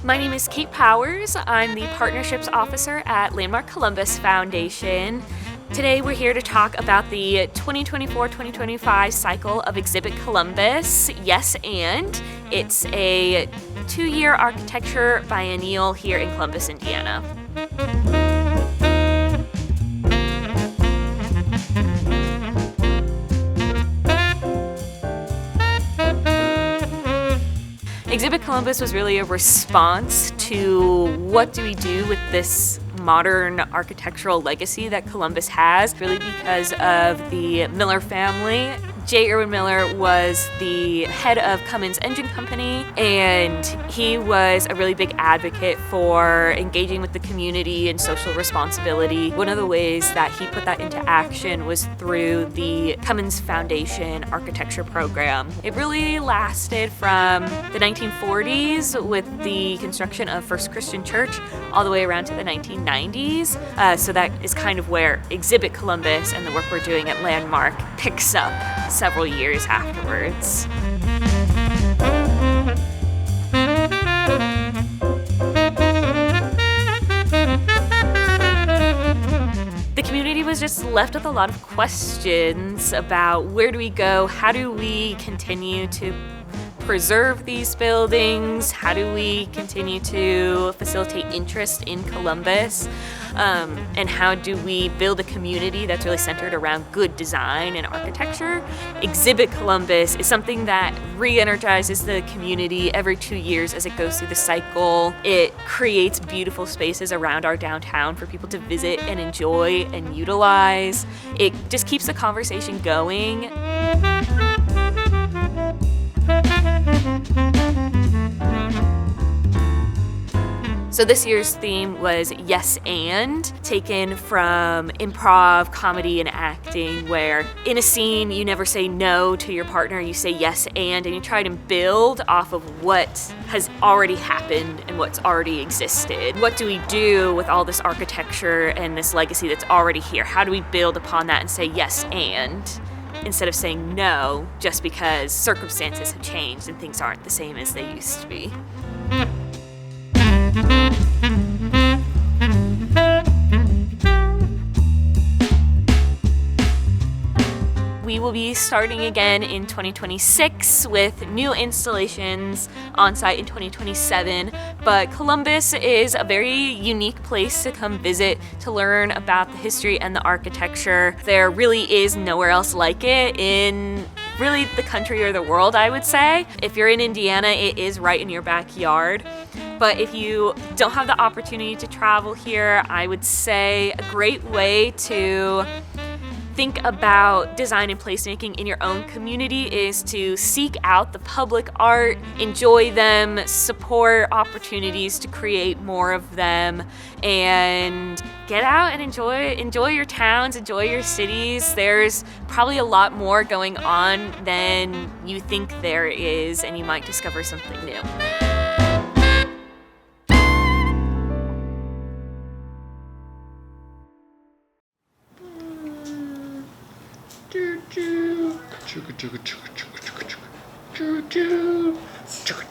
My name is Kate Powers. I'm the Partnerships Officer at Landmark Columbus Foundation. Today we're here to talk about the 2024-2025 cycle of Exhibit Columbus, Yes and. It's a 2-year architecture biennial here in Columbus, Indiana. Exhibit Columbus was really a response to what do we do with this modern architectural legacy that Columbus has, really because of the Miller family. J. Irwin Miller was the head of Cummins Engine Company, and he was a really big advocate for engaging with the community and social responsibility. One of the ways that he put that into action was through the Cummins Foundation architecture program. It really lasted from the 1940s with the construction of First Christian Church all the way around to the 1990s. So that is kind of where Exhibit Columbus and the work we're doing at Landmark picks up several years afterwards. The community was just left with a lot of questions about where do we go, how do we continue to preserve these buildings, how do we continue to facilitate interest in Columbus, and how do we build a community that's really centered around good design and architecture. Exhibit Columbus is something that re-energizes the community every 2 years as it goes through the cycle. It creates beautiful spaces around our downtown for people to visit and enjoy and utilize. It just keeps the conversation going. So this year's theme was Yes and, taken from improv, comedy, and acting, where in a scene you never say no to your partner, you say yes and you try to build off of what has already happened and what's already existed. What do we do with all this architecture and this legacy that's already here? How do we build upon that and say yes and, instead of saying no just because circumstances have changed and things aren't the same as they used to be? We will be starting again in 2026 with new installations on site in 2027, but Columbus is a very unique place to come visit to learn about the history and the architecture. There really is nowhere else like it in really the country or the world, I would say. If you're in Indiana, it is right in your backyard. But if you don't have the opportunity to travel here, I would say a great way to think about design and placemaking in your own community is to seek out the public art, enjoy them, support opportunities to create more of them, and get out and enjoy your towns, enjoy your cities. There's probably a lot more going on than you think there is, and you might discover something new. Choo choo choo choo choo choo choo choo choo choo choo.